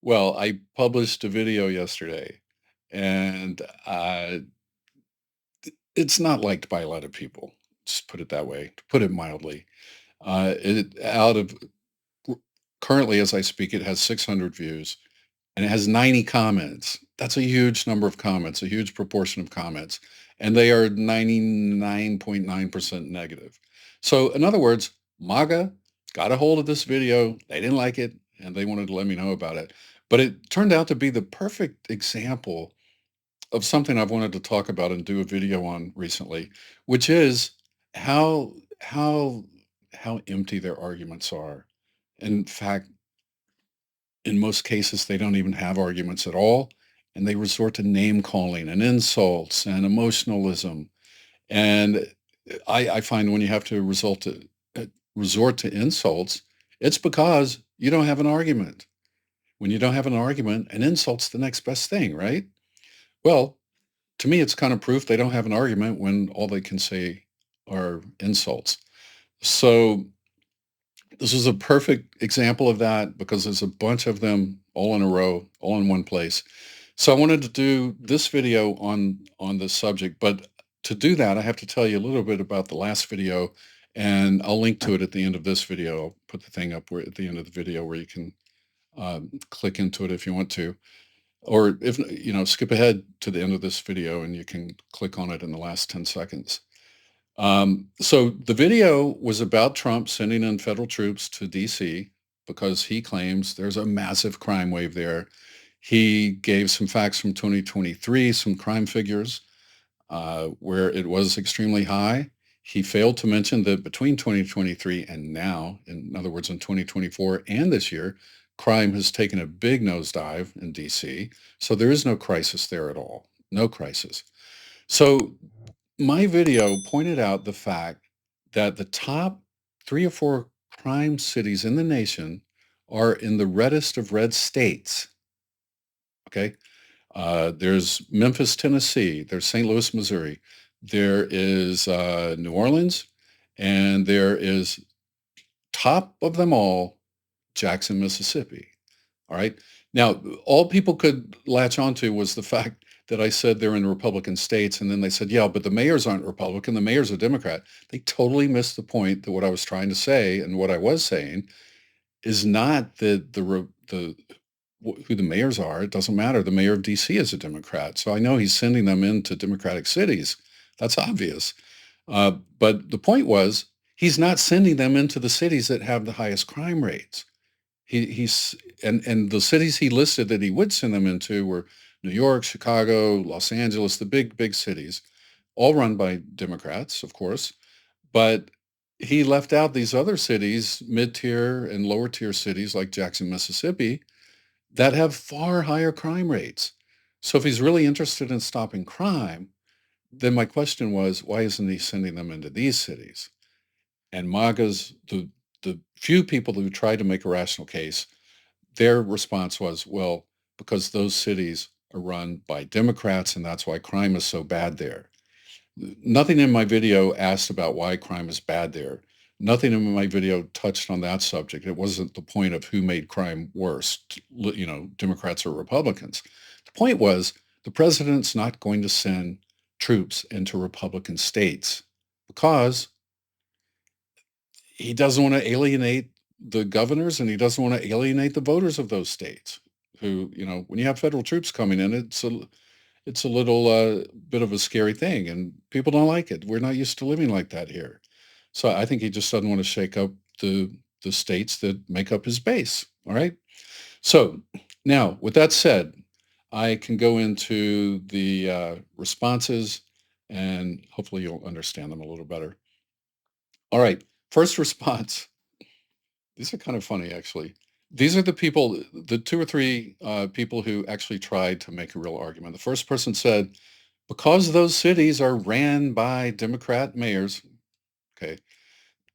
Well, I published a video yesterday, and it's not liked by a lot of people. Just put it that way, to put it mildly. It out of currently, as I speak, it has 600 views and it has 90 comments. That's a huge number of comments, a huge proportion of comments, and they are 99.9% negative. So, in other words, MAGA got a hold of this video. They didn't like it, and they wanted to let me know about it. But it turned out to be the perfect example of something I've wanted to talk about and do a video on recently, which is how how how empty their arguments are. In fact, in most cases, they don't even have arguments at all, and they resort to name calling and insults and emotionalism. And I find when you have to resort to insults, it's because you don't have an argument. When you don't have an argument, an insult's the next best thing, right? Well, to me, it's kind of proof they don't have an argument when all they can say are insults. So this is a perfect example of that because there's a bunch of them all in a row, all in one place. So I wanted to do this video on this subject, but to do that, I have to tell you a little bit about the last video, and I'll link to it at the end of this video. I'll put the thing up where at the end of the video where you can click into it if you want to, or if skip ahead to the end of this video and you can click on it in the last 10 seconds. So the video was about Trump sending in federal troops to DC because he claims there's a massive crime wave there. He gave some facts from 2023, some crime figures where it was extremely high. He failed to mention that between 2023 and now, in other words, in 2024 and this year, crime has taken a big nosedive in DC. So there is no crisis there at all. No crisis. So my video pointed out the fact that the top 3 or 4 crime cities in the nation are in the reddest of red states. Okay. There's Memphis, Tennessee. There's St. Louis, Missouri. There is New Orleans. And there is, top of them all, Jackson, Mississippi. All right. Now, all people could latch onto was the fact that I said they're in Republican states. And then they said, yeah, but the mayors aren't Republican. The mayor's a Democrat. They totally missed the point that what I was trying to say and what I was saying is not that who the mayors are. It doesn't matter. The mayor of DC is a Democrat. So I know he's sending them into Democratic cities. That's obvious. But the point was, he's not sending them into the cities that have the highest crime rates. He's and the cities he listed that he would send them into were New York, Chicago, Los Angeles, the big cities, all run by Democrats, of course. But he left out these other cities, mid-tier and lower tier cities like Jackson, Mississippi, that have far higher crime rates. So if he's really interested in stopping crime, then my question was, why isn't he sending them into these cities? And MAGA's the few people who tried to make a rational case, their response was, well, because those cities are run by Democrats and that's why crime is so bad there. Nothing in my video asked about why crime is bad there. Nothing in my video touched on that subject. It wasn't the point of who made crime worse, Democrats or Republicans. The point was the president's not going to send troops into Republican states because he doesn't want to alienate the governors and he doesn't want to alienate the voters of those states who, when you have federal troops coming in, it's a little bit of a scary thing and people don't like it. We're not used to living like that here. So I think he just doesn't want to shake up the states that make up his base. All right. So now with that said, I can go into the responses and hopefully you'll understand them a little better. All right. First response. These are kind of funny, actually. These are the people, the 2 or 3 people who actually tried to make a real argument. The first person said, because those cities are ran by Democrat mayors, okay,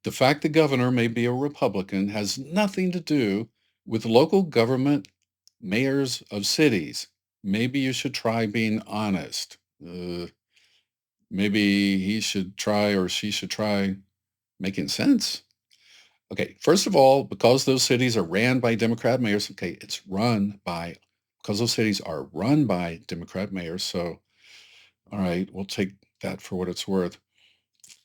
the fact the governor may be a Republican has nothing to do with local government mayors of cities. Maybe you should try being honest. Maybe he should try or she should try making sense. Okay, first of all, because those cities are ran by Democrat mayors, okay, because those cities are run by Democrat mayors. So, all right, we'll take that for what it's worth.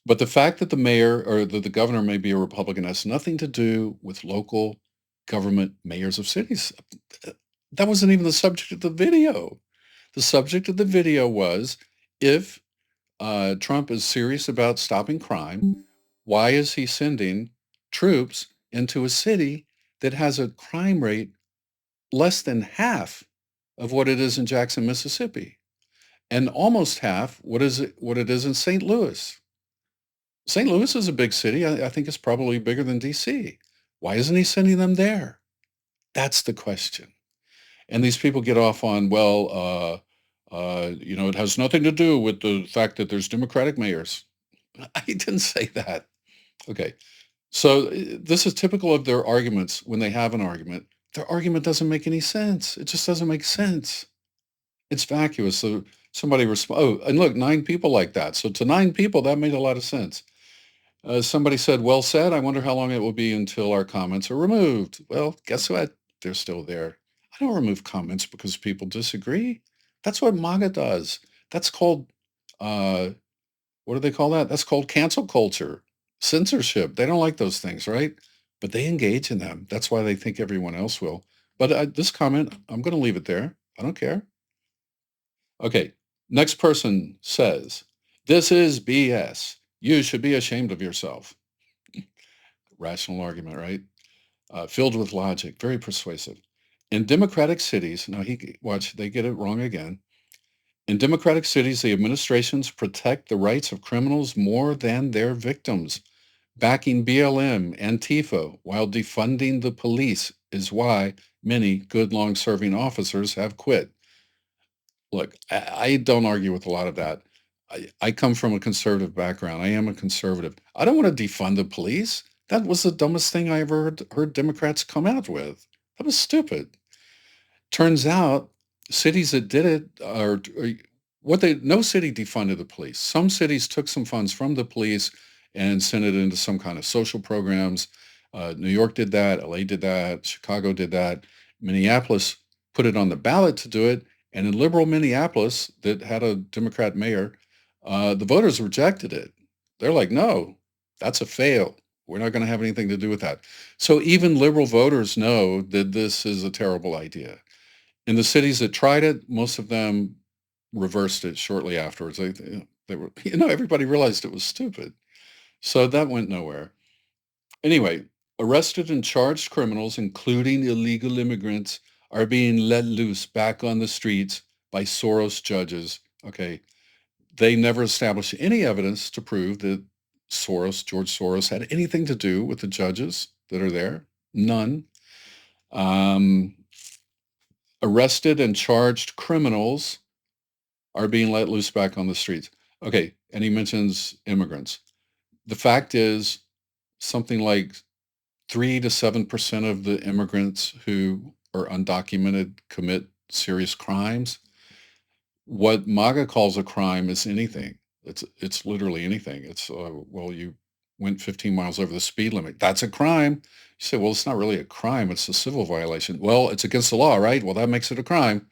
But the fact that the mayor or the governor may be a Republican has nothing to do with local government mayors of cities. That wasn't even the subject of the video. The subject of the video was, if Trump is serious about stopping crime, why is he sending troops into a city that has a crime rate less than half of what it is in Jackson, Mississippi, and almost half what it is in St. Louis? St. Louis is a big city. I think it's probably bigger than DC. Why isn't he sending them there? That's the question. And these people get off on, well, it has nothing to do with the fact that there's Democratic mayors. I didn't say that. Okay. So this is typical of their arguments when they have an argument. Their argument doesn't make any sense. It just doesn't make sense. It's vacuous. So somebody oh, and look, 9 people like that. So to 9 people, that made a lot of sense. Somebody said, well said. I wonder how long it will be until our comments are removed. Well, guess what? They're still there. I don't remove comments because people disagree. That's what MAGA does. That's called, uh, what do they call that? That's called cancel culture, censorship. They don't like those things, right? But they engage in them. That's why they think everyone else will. But this comment, I'm going to leave it there. I don't care. Okay. Next person says, this is BS. You should be ashamed of yourself. Rational argument, right? Filled with logic, very persuasive. In democratic cities, now watch, they get it wrong again. In democratic cities, the administrations protect the rights of criminals more than their victims. Backing BLM, Antifa, while defunding the police is why many good long-serving officers have quit. Look, I don't argue with a lot of that. I come from a conservative background. I am a conservative. I don't want to defund the police. That was the dumbest thing I ever heard Democrats come out with. That was stupid. Turns out cities that did it no city defunded the police. Some cities took some funds from the police and sent it into some kind of social programs. New York did that. LA did that. Chicago did that. Minneapolis put it on the ballot to do it. And in liberal Minneapolis, that had a Democrat mayor, the voters rejected it. They're like, no, that's a fail. We're not going to have anything to do with that. So even liberal voters know that this is a terrible idea. In the cities that tried it, most of them reversed it shortly afterwards. They were, everybody realized it was stupid. So that went nowhere. Anyway, arrested and charged criminals, including illegal immigrants, are being let loose back on the streets by Soros judges. Okay, they never established any evidence to prove that George Soros, had anything to do with the judges that are there. None. Um, Arrested and charged criminals are being let loose back on the streets. Okay, and he mentions immigrants. The fact is, something like 3 to 7% of the immigrants who are undocumented commit serious crimes. What MAGA calls a crime is anything. It's literally anything. It's well, you went 15 miles over the speed limit. That's a crime. You say, well, it's not really a crime. It's a civil violation. Well, it's against the law, right? Well, that makes it a crime.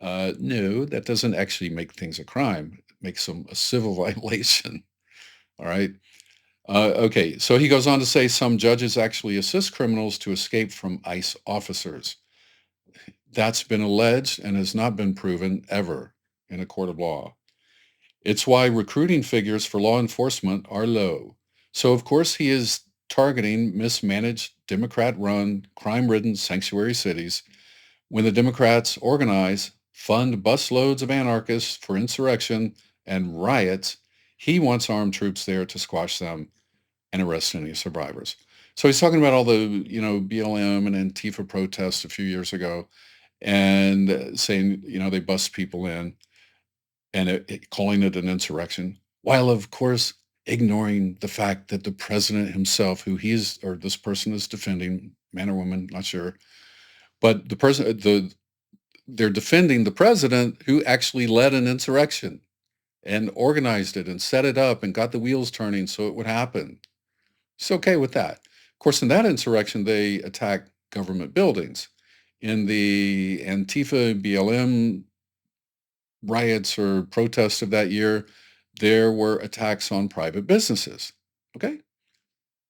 No, that doesn't actually make things a crime. It makes them a civil violation. All right. Okay, so he goes on to say some judges actually assist criminals to escape from ICE officers. That's been alleged and has not been proven ever in a court of law. It's why recruiting figures for law enforcement are low. So, of course, he is targeting mismanaged, Democrat-run, crime-ridden sanctuary cities. When the Democrats organize, fund busloads of anarchists for insurrection and riots, he wants armed troops there to squash them and arrest any survivors. So he's talking about all the, BLM and Antifa protests a few years ago, and saying, they bust people in and calling it an insurrection, while of course ignoring the fact that the president himself, who this person is defending, man or woman, not sure, but they're defending the president who actually led an insurrection and organized it and set it up and got the wheels turning so it would happen. It's okay with that. course, in that insurrection, they attacked government buildings. In the Antifa BLM riots or protests of that year, there were attacks on private businesses. Okay,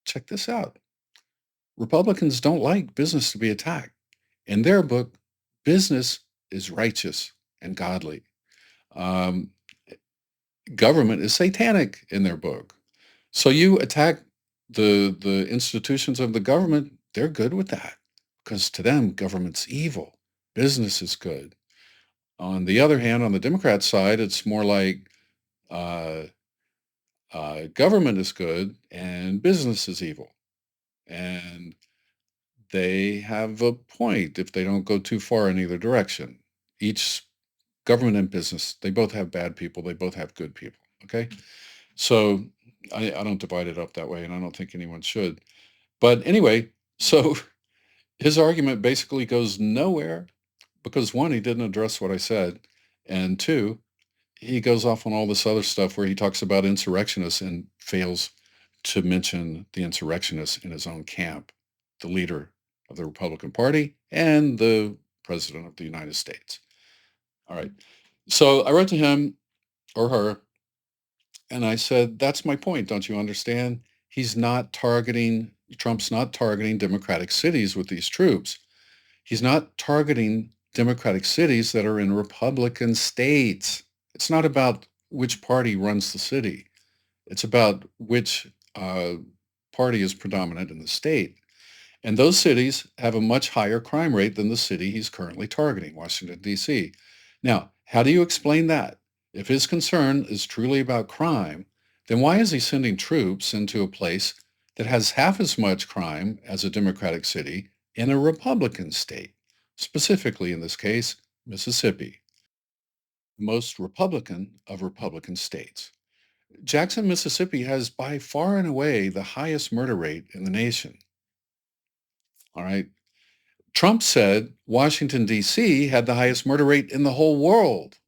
check this out. Republicans don't like business to be attacked. In their book, business is righteous and godly. Um, Government is satanic in their book. So you attack the institutions of the government, they're good with that because to them, government's evil. Business is good. On the other hand, on the Democrat side, it's more like uh, government is good and business is evil. And they have a point if they don't go too far in either direction. Each government and business, they both have bad people, they both have good people. Okay. So I don't divide it up that way, and I don't think anyone should. But anyway, so his argument basically goes nowhere because one, he didn't address what I said, and two, he goes off on all this other stuff where he talks about insurrectionists and fails to mention the insurrectionists in his own camp, the leader of the Republican Party and the president of the United States. All right. So I wrote to him or her and I said, that's my point. Don't you understand? Trump's not targeting Democratic cities with these troops. He's not targeting Democratic cities that are in Republican states. It's not about which party runs the city. It's about which party is predominant in the state. And those cities have a much higher crime rate than the city he's currently targeting, Washington, D.C. Now, how do you explain that? If his concern is truly about crime, then why is he sending troops into a place that has half as much crime as a Democratic city in a Republican state, specifically in this case, Mississippi, the most Republican of Republican states? Jackson, Mississippi has by far and away the highest murder rate in the nation. All right. Trump said Washington, D.C. had the highest murder rate in the whole world.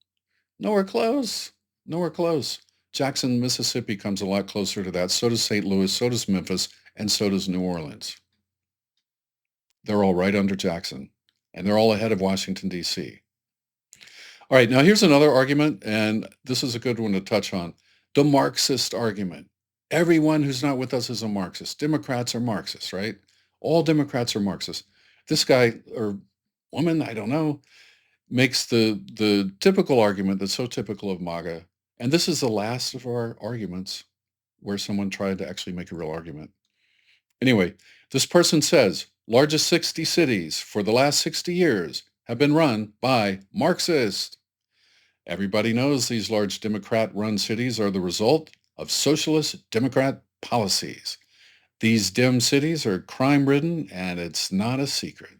Nowhere close. Nowhere close. Jackson, Mississippi comes a lot closer to that. So does St. Louis, so does Memphis, and so does New Orleans. They're all right under Jackson, and they're all ahead of Washington, D.C. All right, now here's another argument, and this is a good one to touch on. The Marxist argument. Everyone who's not with us is a Marxist. Democrats are Marxists, right? All Democrats are Marxists. This guy or woman, I don't know, makes the typical argument that's so typical of MAGA. And this is the last of our arguments where someone tried to actually make a real argument. Anyway, this person says largest 60 cities for the last 60 years have been run by Marxists. Everybody knows these large Democrat-run cities are the result of socialist Democrat policies. These dim cities are crime-ridden, and it's not a secret.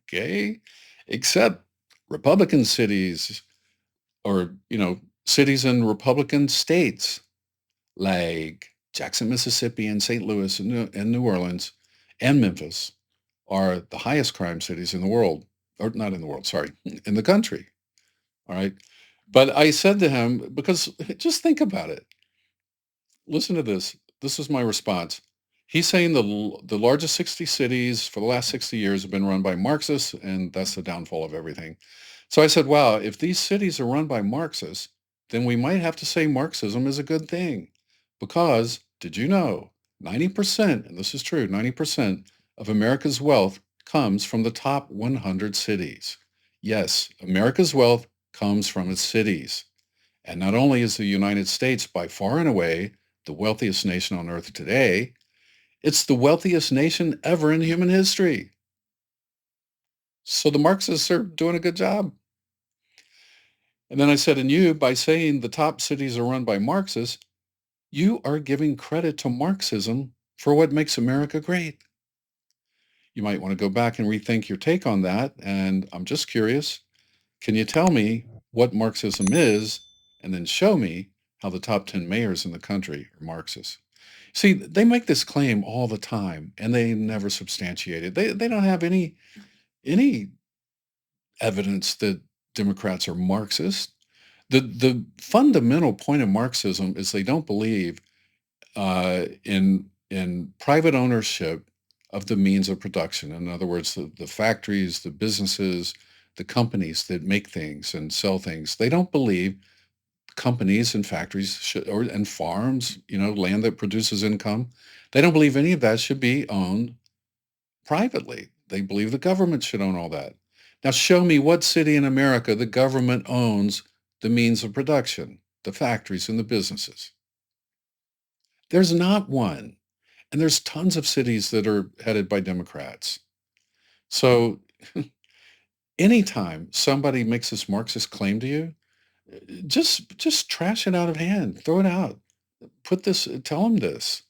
Okay? Except Republican cities or, cities in Republican states like Jackson, Mississippi, and St. Louis and New Orleans and Memphis are the highest crime cities in the world, or not in the world, sorry, in the country. All right. But I said to him, because just think about it. Listen to this. This is my response. He's saying the largest 60 cities for the last 60 years have been run by Marxists, and that's the downfall of everything. So I said, wow, if these cities are run by Marxists, then we might have to say Marxism is a good thing. Because, did you know, 90%, and this is true, 90% of America's wealth comes from the top 100 cities. Yes, America's wealth comes from its cities. And not only is the United States by far and away the wealthiest nation on earth today, it's the wealthiest nation ever in human history. So the Marxists are doing a good job. And then I said, and you, by saying the top cities are run by Marxists, you are giving credit to Marxism for what makes America great. You might want to go back and rethink your take on that. And I'm just curious, can you tell me what Marxism is and then show me how the top 10 mayors in the country are Marxists? See, they make this claim all the time and they never substantiate it. They don't have any evidence that Democrats are Marxist. The fundamental point of Marxism is they don't believe in in private ownership of the means of production. In other words, the factories, the businesses, the companies that make things and sell things, they don't believe companies and factories should, and farms, land that produces income, they don't believe any of that should be owned privately. They believe the government should own all that. Now, show me what city in America the government owns the means of production, the factories and the businesses. There's not one. And there's tons of cities that are headed by Democrats. So anytime somebody makes this Marxist claim to you, just trash it out of hand, throw it out. Tell them this.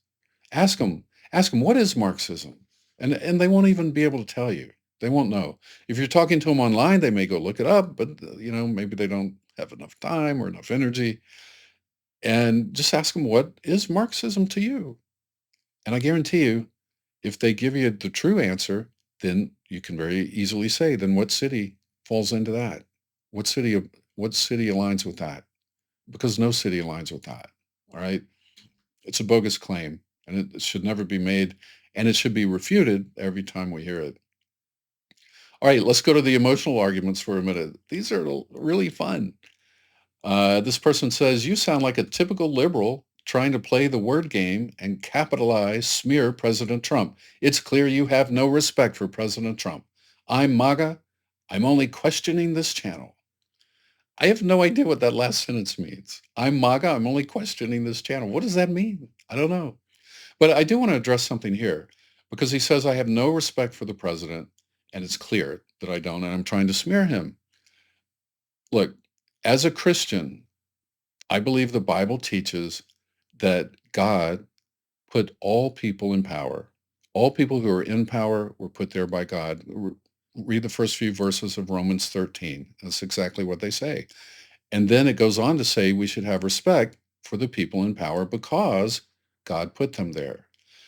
Ask them, what is Marxism? And they won't even be able to tell you. They won't know. If you're talking to them online, they may go look it up, but maybe they don't have enough time or enough energy. And just ask them, what is Marxism to you? And I guarantee you, if they give you the true answer, then you can very easily say, then what city falls into that? What city aligns with that? Because no city aligns with that. All right. It's a bogus claim and it should never be made, and it should be refuted every time we hear it. All right, let's go to the emotional arguments for a minute. These are really fun. This person says, you sound like a typical liberal trying to play the word game and capitalize, smear President Trump. It's clear you have no respect for President Trump. I'm MAGA. I'm only questioning this channel. I have no idea what that last sentence means. I'm MAGA. I'm only questioning this channel. What does that mean? I don't know. But I do want to address something here, because he says I have no respect for the president, and it's clear that I don't, and I'm trying to smear him. Look, as a Christian, I believe the Bible teaches that God put all people in power. All people who are in power were put there by God. Read the first few verses of Romans 13. That's exactly what they say. And then it goes on to say we should have respect for the people in power because God put them there.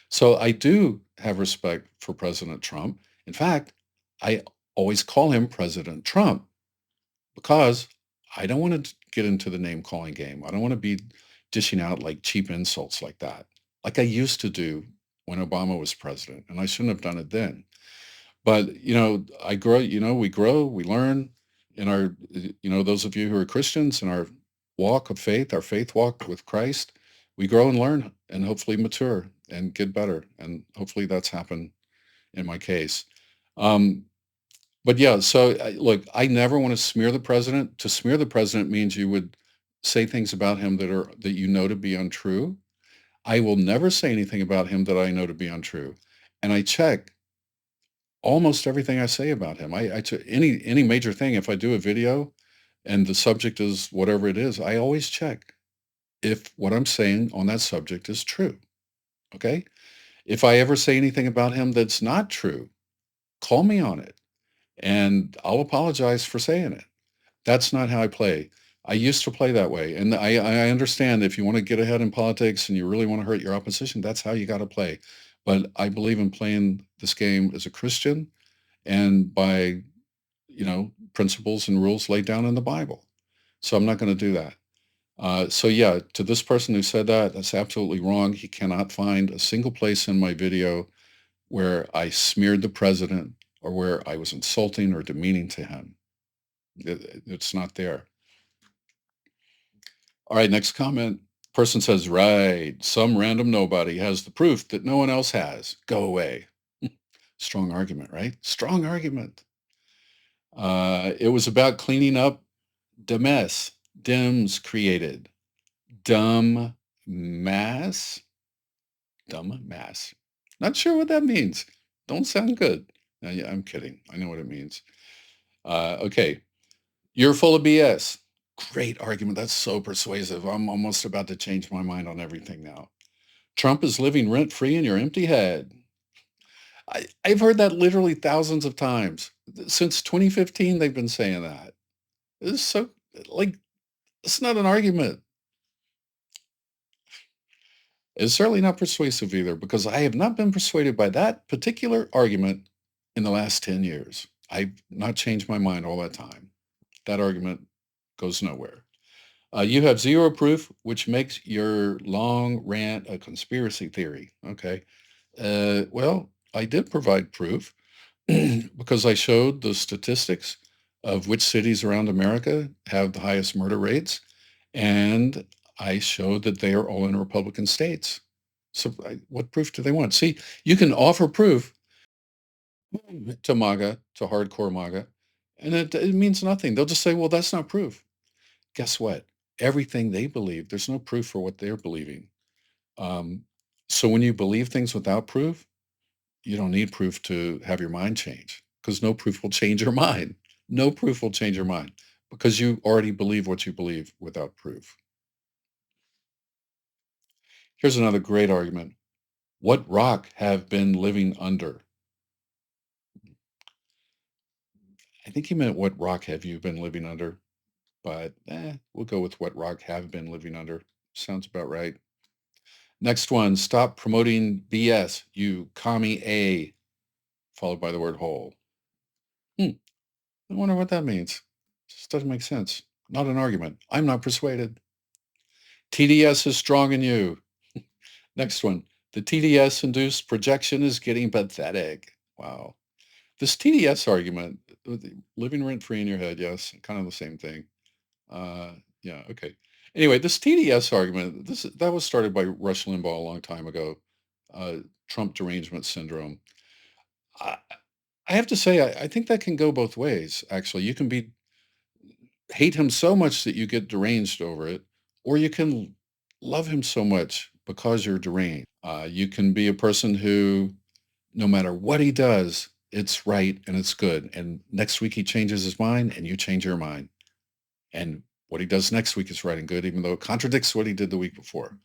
So I do have respect for President Trump. In fact, I always call him President Trump because I don't want to get into the name calling game. I don't want to be dishing out like cheap insults like that, like I used to do when Obama was president, and I shouldn't have done it then. But I grow. We grow, we learn in our. Those of you who are Christians in our walk of faith, our faith walk with Christ, we grow and learn, and hopefully mature and get better. And hopefully that's happened in my case. Um, but yeah, so look, I never want to smear the president. To smear the president means you would say things about him that you know to be untrue. I will never say anything about him that I know to be untrue. And I check almost everything I say about him. Any major thing, if I do a video and the subject is whatever it is, I always check if what I'm saying on that subject is true. Okay? If I ever say anything about him that's not true, call me on it and I'll apologize for saying it. That's not how I play. I used to play that way. And I understand if you want to get ahead in politics and you really want to hurt your opposition, that's how you got to play. But I believe in playing this game as a Christian and by, principles and rules laid down in the Bible. So I'm not going to do that. So yeah, to this person who said that, that's absolutely wrong. He cannot find a single place in my video where I smeared the president or where I was insulting or demeaning to him. It's not there. All right, next comment. Person says, right, some random nobody has the proof that no one else has. Go away. Strong argument, right? Strong argument. It was about cleaning up the mess Dems created. Dumb mass? Dumb mass. Not sure what that means. Don't sound good. Yeah, I'm kidding. I know what it means. Okay. You're full of BS. Great argument. That's so persuasive. I'm almost about to change my mind on everything now. Trump is living rent free in your empty head. I've heard that literally thousands of times. Since 2015, they've been saying that. It's so, like, it's not an argument. It's certainly not persuasive either, because I have not been persuaded by that particular argument in the last 10 years. I've not changed my mind all that time. That argument goes nowhere. You have zero proof, which makes your long rant a conspiracy theory. Okay. Well, I did provide proof because I showed the statistics of which cities around America have the highest murder rates, and I showed that they are all in Republican states. So, what proof do they want? See, you can offer proof to MAGA, to hardcore MAGA, and it means nothing. They'll just say, well, that's not proof. Guess what? Everything they believe, there's no proof for what they're believing. Um, so when you believe things without proof, you don't need proof to have your mind change because no proof will change your mind. No proof will change your mind because you already believe what you believe without proof. Here's another great argument. What rock have been living under? I think he meant what rock have you been living under, but we'll go with what rock have been living under. Sounds about right. Next one, stop promoting BS, you commie A, followed by the word hole. Hmm, I wonder what that means. Just doesn't make sense. Not an argument. I'm not persuaded. TDS is strong in you. Next one, the TDS induced projection is getting pathetic. Wow. This TDS argument, living rent free in your head, yes, kind of the same thing. Uh, yeah, okay. Anyway, this TDS argument, that was started by Rush Limbaugh a long time ago. Uh, Trump derangement syndrome. I, I have to say, I think that can go both ways. Actually, you can be hate him so much that you get deranged over it, or you can love him so much because you're deranged. You can be a person who, no matter what he does, it's right and it's good. And next week he changes his mind, and you change your mind. And what he does next week is right and good, even though it contradicts what he did the week before.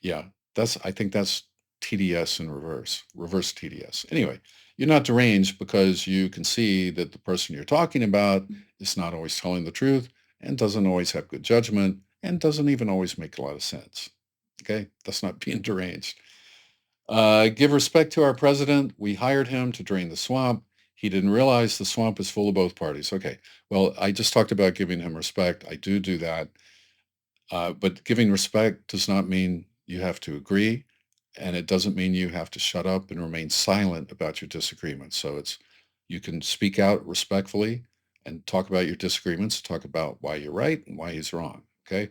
Yeah, I think that's TDS in reverse TDS. Anyway, you're not deranged because you can see that the person you're talking about is not always telling the truth and doesn't always have good judgment and doesn't even always make a lot of sense. Okay, that's not being deranged. Give respect to our president. We hired him to drain the swamp. He didn't realize the swamp is full of both parties. Okay, well, I just talked about giving him respect. I do that. But giving respect does not mean you have to agree, and it doesn't mean you have to shut up and remain silent about your disagreements. So you can speak out respectfully and talk about your disagreements, talk about why you're right and why he's wrong. Okay.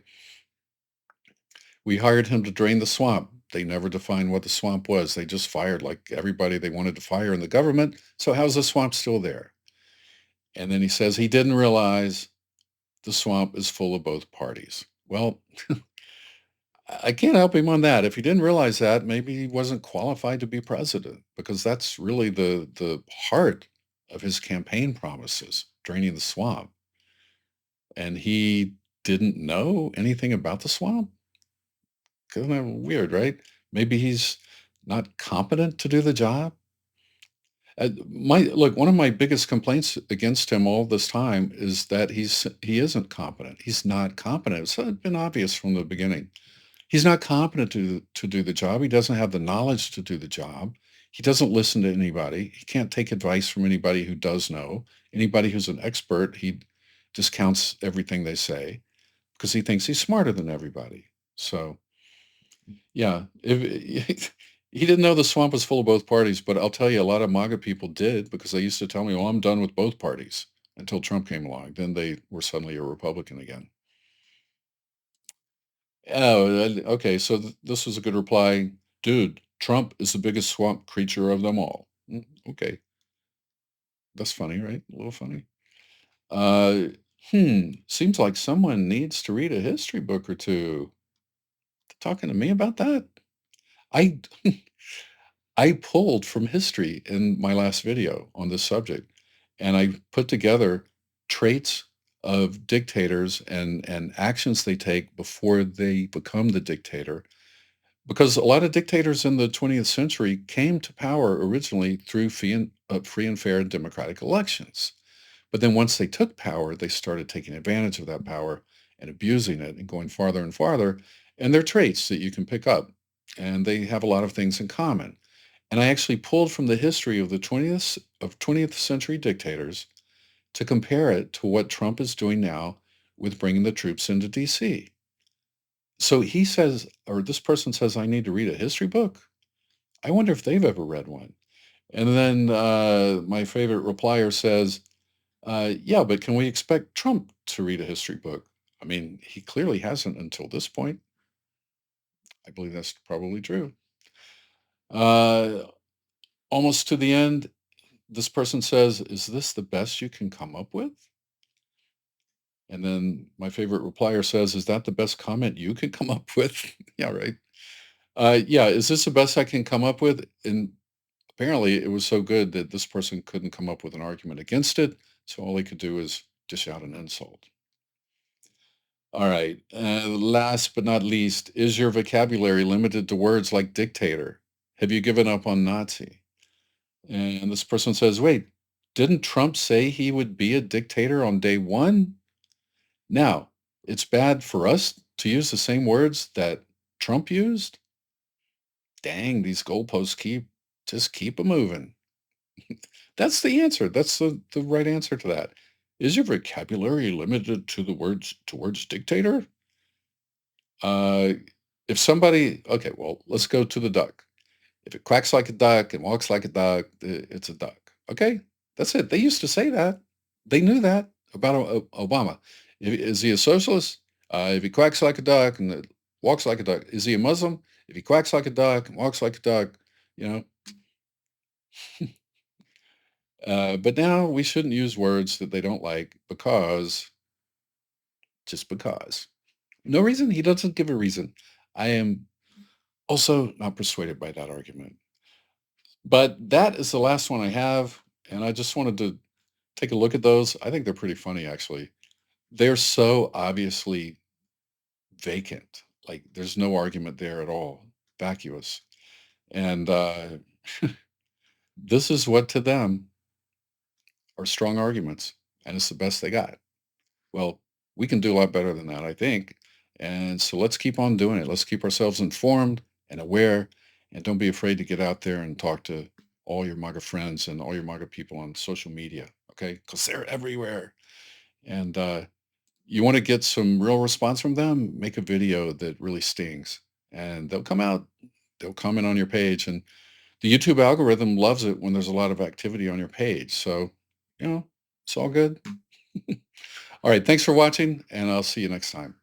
We hired him to drain the swamp. They never defined what the swamp was. They just fired like everybody they wanted to fire in the government. So how's the swamp still there? And then he says he didn't realize the swamp is full of both parties. Well, I can't help him on that. If he didn't realize that, maybe he wasn't qualified to be president because that's really the heart of his campaign promises, draining the swamp. And he didn't know anything about the swamp. Kind of weird, right? Maybe he's not competent to do the job. One of my biggest complaints against him all this time is that he isn't competent. He's not competent. It's been obvious from the beginning. He's not competent to do the job. He doesn't have the knowledge to do the job. He doesn't listen to anybody. He can't take advice from anybody who does know. Anybody who's an expert, he discounts everything they say because he thinks he's smarter than everybody. So, yeah, if he didn't know the swamp was full of both parties, but I'll tell you, a lot of MAGA people did because they used to tell me, "Well, I'm done with both parties," until Trump came along. Then they were suddenly a Republican again. Oh, okay. So this was a good reply. Dude, Trump is the biggest swamp creature of them all. Okay. That's funny, right? A little funny. Uh, Seems like someone needs to read a history book or two. Talking to me about that? I I pulled from history in my last video on this subject, and I put together traits of dictators and actions they take before they become the dictator. Because a lot of dictators in the 20th century came to power originally through free and fair democratic elections. But then once they took power, they started taking advantage of that power and abusing it and going farther and farther. And they're traits that you can pick up. And they have a lot of things in common. And I actually pulled from the history of the 20th century dictators to compare it to what Trump is doing now with bringing the troops into DC. So he says, or this person says, I need to read a history book. I wonder if they've ever read one. And then my favorite replier says, yeah, but can we expect Trump to read a history book? I mean, he clearly hasn't until this point. I believe that's probably true. Uh, Almost to the end, this person says, is this the best you can come up with? And then my favorite replier says, is that the best comment you could come up with? Yeah, right. Yeah, is this the best I can come up with? And apparently it was so good that this person couldn't come up with an argument against it. So all he could do is dish out an insult. All right. Last but not least, is your vocabulary limited to words like dictator? Have you given up on Nazi? And this person says, wait, didn't Trump say he would be a dictator on day one? Now, it's bad for us to use the same words that Trump used? Dang, these goalposts keep a moving. That's the answer. That's the right answer to that. Is your vocabulary limited to the words dictator? Uh, if somebody, okay, well, let's go to the duck. If it quacks like a duck and walks like a duck, it's a duck. Okay, that's it. They used to say that. They knew that about Obama. Is he a socialist? If he quacks like a duck and walks like a duck, is he a Muslim? If he quacks like a duck and walks like a duck, you know. But now we shouldn't use words that they don't like because, just because. No reason. He doesn't give a reason. I am also not persuaded by that argument. But that is the last one I have. And I just wanted to take a look at those. I think they're pretty funny, actually. They're so obviously vacant. Like there's no argument there at all, vacuous. And this is what to them are strong arguments. And it's the best they got. Well, we can do a lot better than that, I think. And so let's keep on doing it. Let's keep ourselves informed and aware. And don't be afraid to get out there and talk to all your MAGA friends and all your MAGA people on social media, okay? Because they're everywhere. And you want to get some real response from them, make a video that really stings. And they'll come out, they'll comment on your page. And the YouTube algorithm loves it when there's a lot of activity on your page. So, it's all good. All right. Thanks for watching, and I'll see you next time.